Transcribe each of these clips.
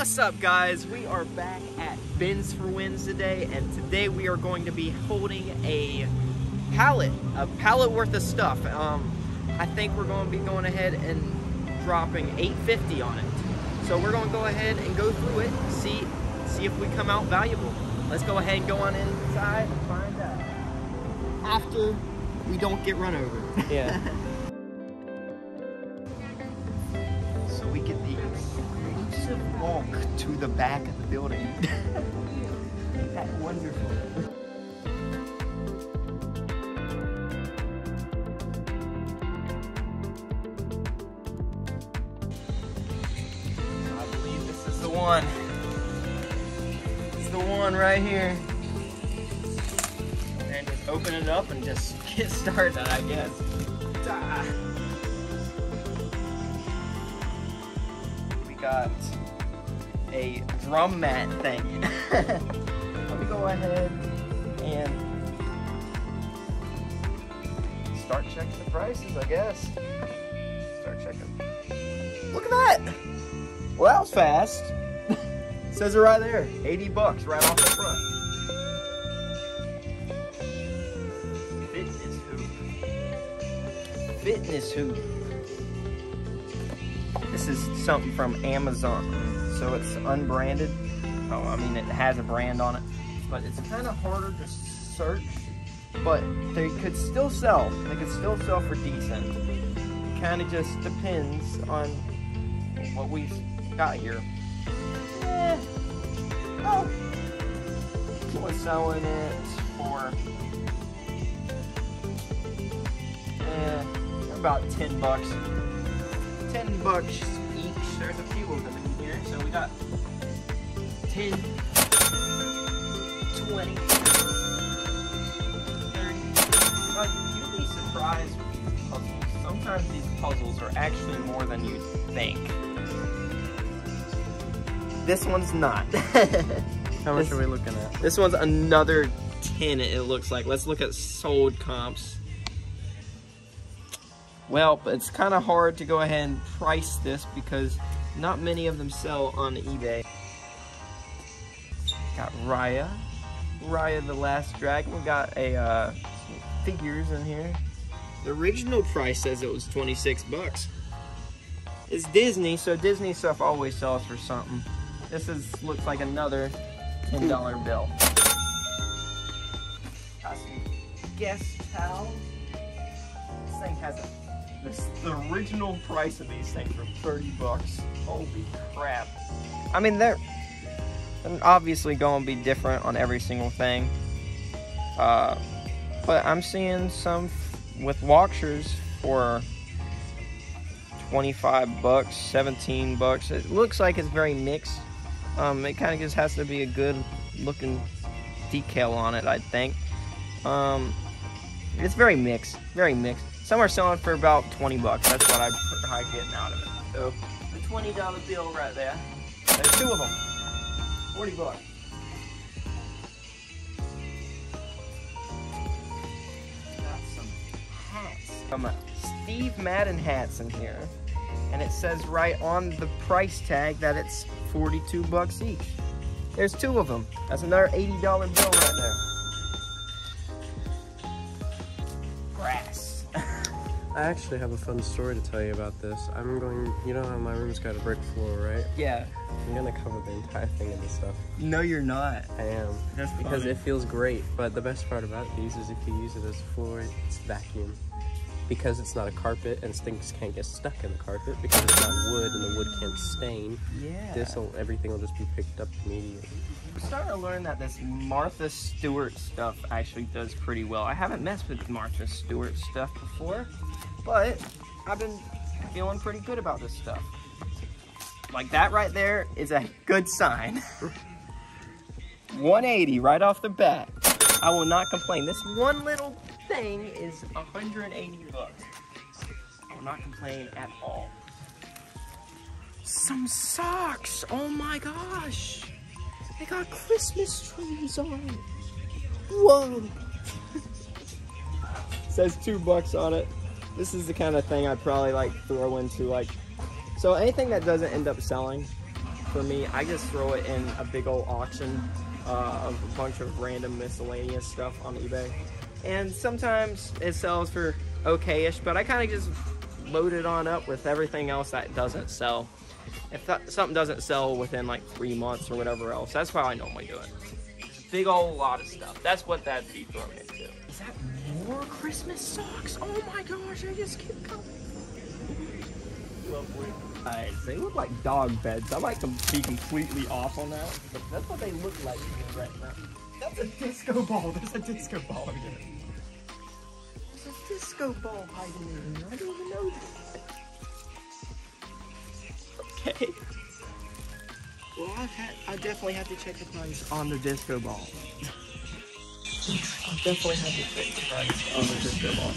What's up, guys? We are back at Bins for Wins today, and today we are going to be holding a pallet worth of stuff. I think we're going to be going ahead and dropping $8.50 on it. So we're going to go ahead and go through it, see if we come out valuable. Let's go ahead and go on inside and find out. After we don't get run over. Yeah. So we get the exclusive walk to the back of the building. Isn't that wonderful? I believe this is the one. It's the one right here. And just open it up and just get started, I guess. We got a drum mat thing. Let me go ahead and start checking the prices, I guess. Start checking. Look at that! Well, that was fast. It says it right there. 80 bucks right off the front. Fitness hoop. This is something from Amazon, so it's unbranded. Oh, I mean, it has a brand on it, but it's kind of harder to search, but they could still sell. They could still sell for decent. It kind of just depends on what we've got here. Oh, someone's selling it for about 10 bucks. 10 bucks each. There's a few of them in here. So we got 10, 20, 30. You'd be surprised with these puzzles. Sometimes these puzzles are actually more than you think. This one's not. How much are we looking at? This one's another 10, it looks like. Let's look at sold comps. Well, it's kind of hard to go ahead and price this because not many of them sell on eBay. Got Raya the Last Dragon. We got a figures in here. The original price says it was 26 bucks. It's Disney, so Disney stuff always sells for something. This looks like another $10 bill. Got some guest towels. This thing has the original price of these things were 30 bucks. Holy crap. I mean, they're obviously going to be different on every single thing. But I'm seeing some with washers for 25 bucks, 17 bucks. It looks like it's very mixed. It kind of just has to be a good looking decal on it, I think. It's very mixed, very mixed. Some are selling for about 20 bucks. That's what I'm getting out of it. So, the $20 bill right there. There's two of them. 40 bucks. Got some hats. Some Steve Madden hats in here. And it says right on the price tag that it's 42 bucks each. There's two of them. That's another $80 bill right there. I actually have a fun story to tell you about this. You know how my room's got a brick floor, right? Yeah. I'm gonna cover the entire thing in this stuff. No, you're not. I am. That's because funny. it feels great, but the best part about these is if you use it as a floor, it's vacuum. Because it's not a carpet and things can't get stuck in the carpet because it's not wood and the wood can't stain. Yeah. Everything will just be picked up immediately. I'm starting to learn that this Martha Stewart stuff actually does pretty well. I haven't messed with Martha Stewart stuff before, but I've been feeling pretty good about this stuff. Like that right there is a good sign. 180 right off the bat. I will not complain. This one little thing is 180 bucks. I will not complain at all. Some socks. Oh my gosh. They got Christmas trees on it. Whoa. Says $2 on it. This is the kind of thing I'd probably like throw into like, so anything that doesn't end up selling, for me. I just throw it in a big old auction of a bunch of random miscellaneous stuff on eBay. And sometimes it sells for okay-ish, but I kind of just load it on up with everything else that doesn't sell. If something doesn't sell within like 3 months or whatever else, that's how I normally do it. Big old lot of stuff. That's what that'd be thrown into. Is that more Christmas socks? Oh my gosh, I just keep coming. Lovely. They look like dog beds. I might be completely off on that, but that's what they look like right now. That's a disco ball. There's a disco ball in here. There's a disco ball hiding in here. I didn't even know that. Okay. Well, I definitely have to check the price on the disco ball. I'll definitely have to check the price on the disco ball.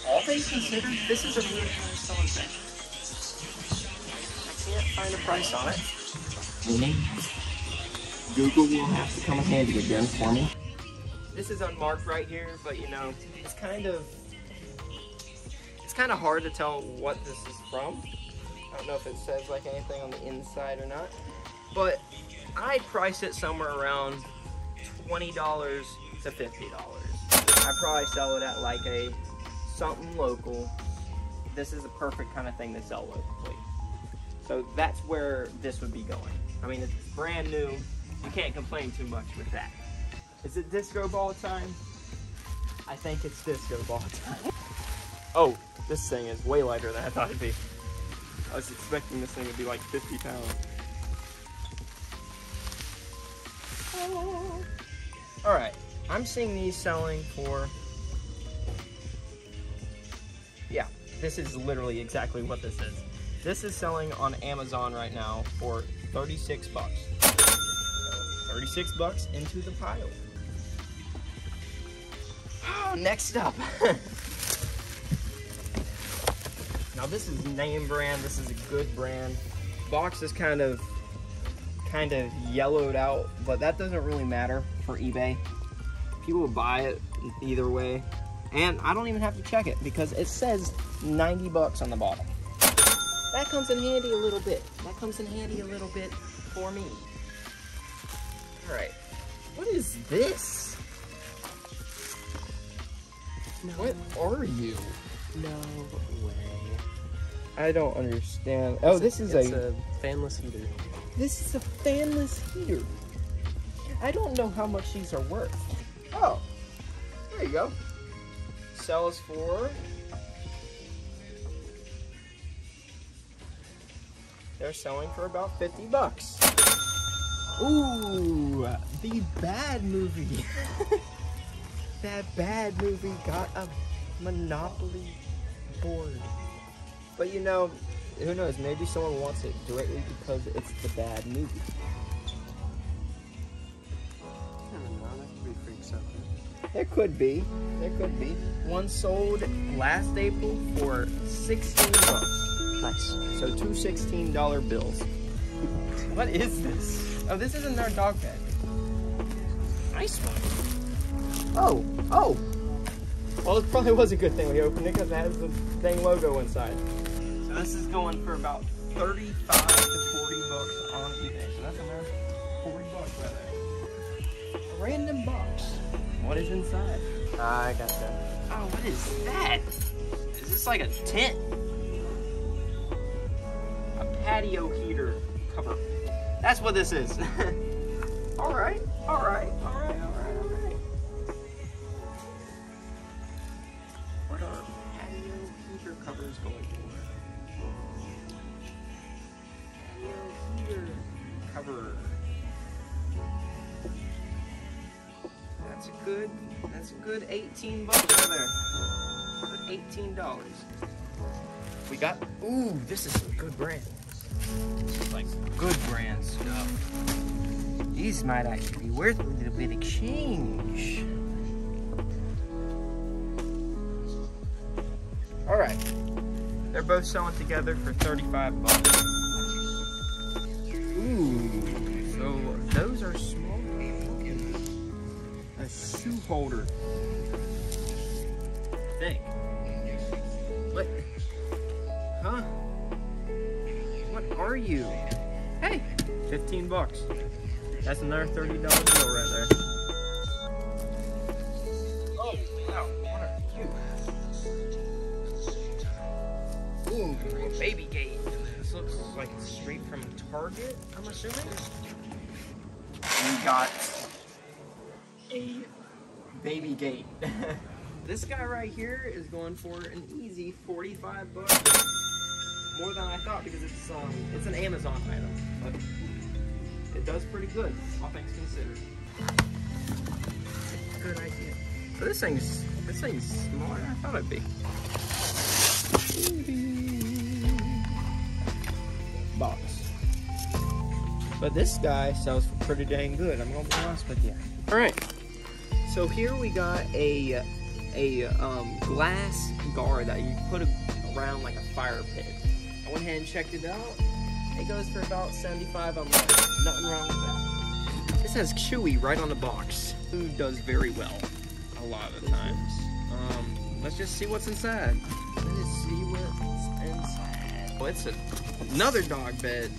All things considered, this is a really high selling thing. I can't find a price on it. Google will have to come in handy again for me. This is unmarked right here, but you know, it's kind of hard to tell what this is from. I don't know if it says like anything on the inside or not, but I'd price it somewhere around $20 to $50. I'd probably sell it at like something local. This is the perfect kind of thing to sell locally. So that's where this would be going. I mean, it's brand new. You can't complain too much with that. Is it disco ball time? I think it's disco ball time. Oh, this thing is way lighter than I thought it'd be. I was expecting this thing to be like 50 pounds. Oh. All right, I'm seeing these selling for, yeah, this is literally exactly what this is. This is selling on Amazon right now for 36 bucks. 36 bucks into the pile. Next up. Now this is name brand, this is a good brand. Box is kind of yellowed out, but that doesn't really matter for eBay. People will buy it either way. And I don't even have to check it because it says 90 bucks on the bottom. That comes in handy a little bit. That comes in handy a little bit for me. All right, what is this? No. What are you? No way. I don't understand. Oh, this is a fanless heater. This is a fanless heater. I don't know how much these are worth. Oh, there you go. Sells for, they're selling for about 50 bucks. Ooh, the Bad movie. That Bad movie got a Monopoly board. But you know, who knows, maybe someone wants it directly because it's the Bad movie. I don't know, that could be freak something. There could be. There could be. One sold last April for 16 bucks. Nice. So two $16 bills. What is this? Oh, this isn't our dog bed. Nice one. Oh, oh. Well, it probably was a good thing we opened it because it has the dang logo inside. So this is going for about 35 to 40 bucks on eBay. So that's another 40 bucks right there. A random box. What is inside? I got that. Oh, what is that? Is this like a tent? A patio heater cover. That's what this is. All right, all right, all right, all right, all right. What are patio heater covers going for? Patio heater cover. That's a good 18 bucks right there. Good $18. We got, ooh, this is some good brand. This is like good brand stuff. These might actually be worth a little bit of change. All right, they're both selling together for 35 bucks. Ooh, so those are small. A shoe holder. Thing. What? Huh? What are you? Hey! 15 bucks. That's another $30 bill right there. Oh, wow, what are you? Ooh, baby gate. This looks like it's straight from Target, I'm assuming. We got a baby gate. This guy right here is going for an easy 45 bucks. More than I thought because it's an Amazon item, but it does pretty good, all things considered. Good idea. So this thing's smaller than I thought it'd be. Box. But this guy sells for pretty dang good, I'm gonna be honest with you. Alright. So here we got a glass guard that you put around like a fire pit. I went ahead and checked it out. It goes for about 75 a month. Nothing wrong with that. This has Chewy right on the box. Food does very well a lot of the times. Let's just see what's inside. Let's see what's inside. Oh, it's another dog bed.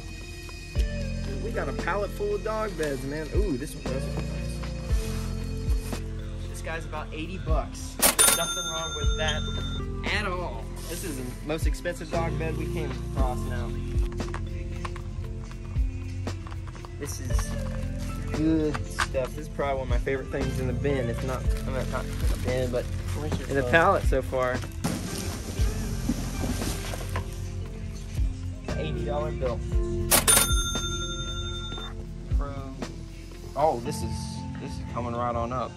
We got a pallet full of dog beds, man. Ooh, this one does look nice. This guy's about 80 bucks. Nothing wrong with that at all. This is the most expensive dog bed we came across now. This is good stuff. This is probably one of my favorite things in the bin. If not, I'm not in the bin, but in the pallet so far. $80 bill. Oh, this is coming right on up.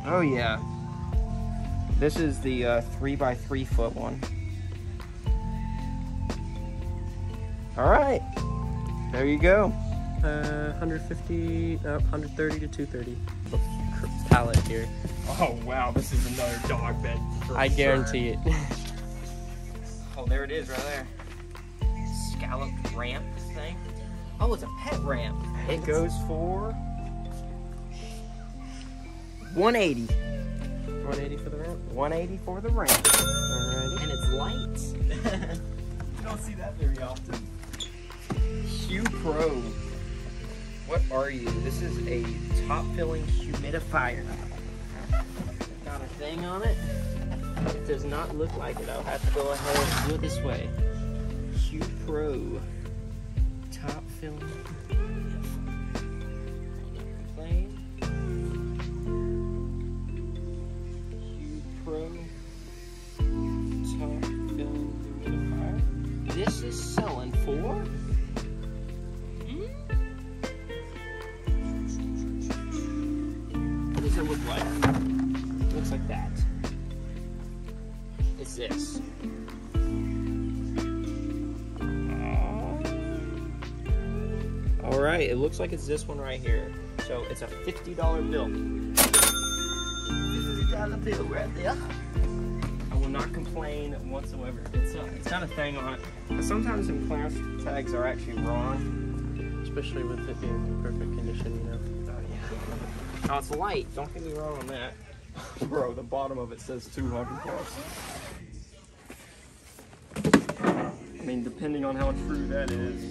Oh yeah. This is the 3x3 foot one. All right, there you go. 130 to 230. Pallet here. Oh wow, this is another dog bed. I guarantee it. Oh, there it is right there. Scalloped ramp thing. Oh, it's a pet ramp. It goes for $180. 180 for the ramp? 180 for the ramp. Alrighty. And it's light. You don't see that very often. Hue Pro. What are you? This is a top-filling humidifier. Got a thing on it. It does not look like it. I'll have to go ahead and do it this way. Hue Pro. Top-filling. This is selling for what does it look like? It looks like that. It's this. Alright, it looks like it's this one right here. So it's a $50 bill. $50 bill right there. I will not complain whatsoever. It's got a thing on it. But sometimes some plastic tags are actually wrong. Especially with it being in perfect condition, you know. Oh, yeah. Oh, it's light. Don't get me wrong on that. Bro, the bottom of it says 200 bucks. I mean, depending on how true that is.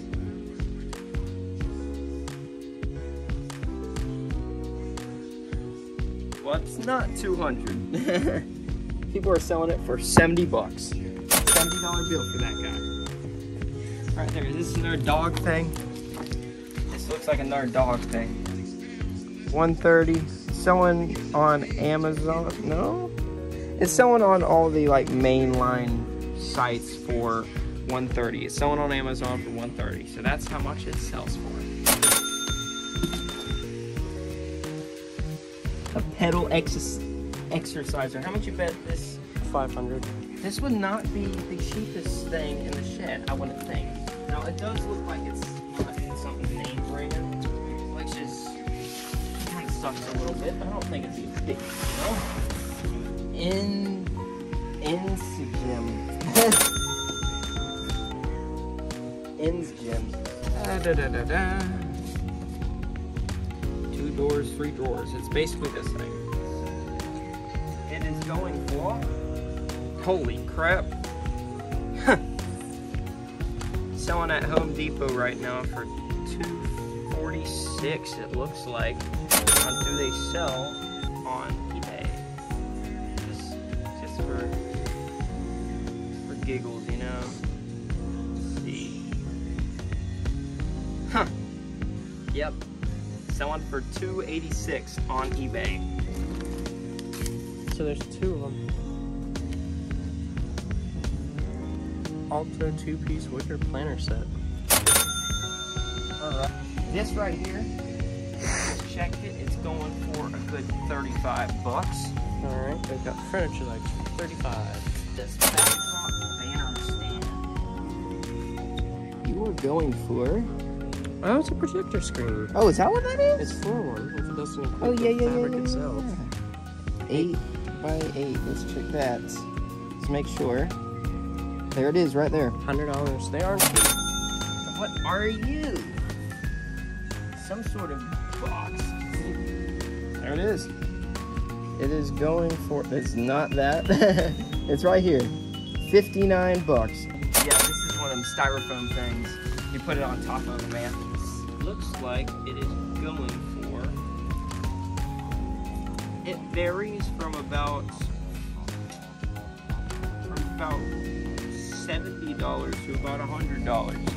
What's not 200? People are selling it for 70 bucks. $70 bill for that guy. Right there, is this another dog thing? This looks like another dog thing. 130, selling on Amazon, no? It's selling on all the like mainline sites for 130. It's selling on Amazon for 130, so that's how much it sells for. A pedal exerciser. How much you bet this? 500. This would not be the cheapest thing in the shed, I wouldn't think. Now it does look like it's something name brand, which is kind of sucks a little bit, but I don't think it's a big deal. Insgym. Two doors, three drawers. It's basically this thing. It is going for, holy crap, selling at Home Depot right now for $246, it looks like. Do they sell on eBay? Just for giggles, you know? Let's see. Huh. Yep. Selling for $286 on eBay. So there's two of them. Alto 2-piece wicker planter set. This right here, just checked it, it's going for a good 35 bucks. Alright, they've got furniture legs for 35. This backdrop banner stand. You were going for? Oh, it's a projector screen. Oh, is that what that is? It's for one, if it doesn't include Oh, yeah, the fabric itself. 8 by 8, let's check that. Let's make sure. There it is, right there. $100, they aren't cheap. What are you? Some sort of box. There it is. It is going for, it's not that. It's right here. 59 bucks. Yeah, this is one of them styrofoam things. You put it on top of a man. Looks like it is going for, it varies from about $70 to about $100.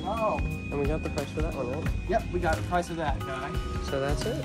Oh. And we got the price for that one, right? Yep, we got the price of that, guy. So that's it.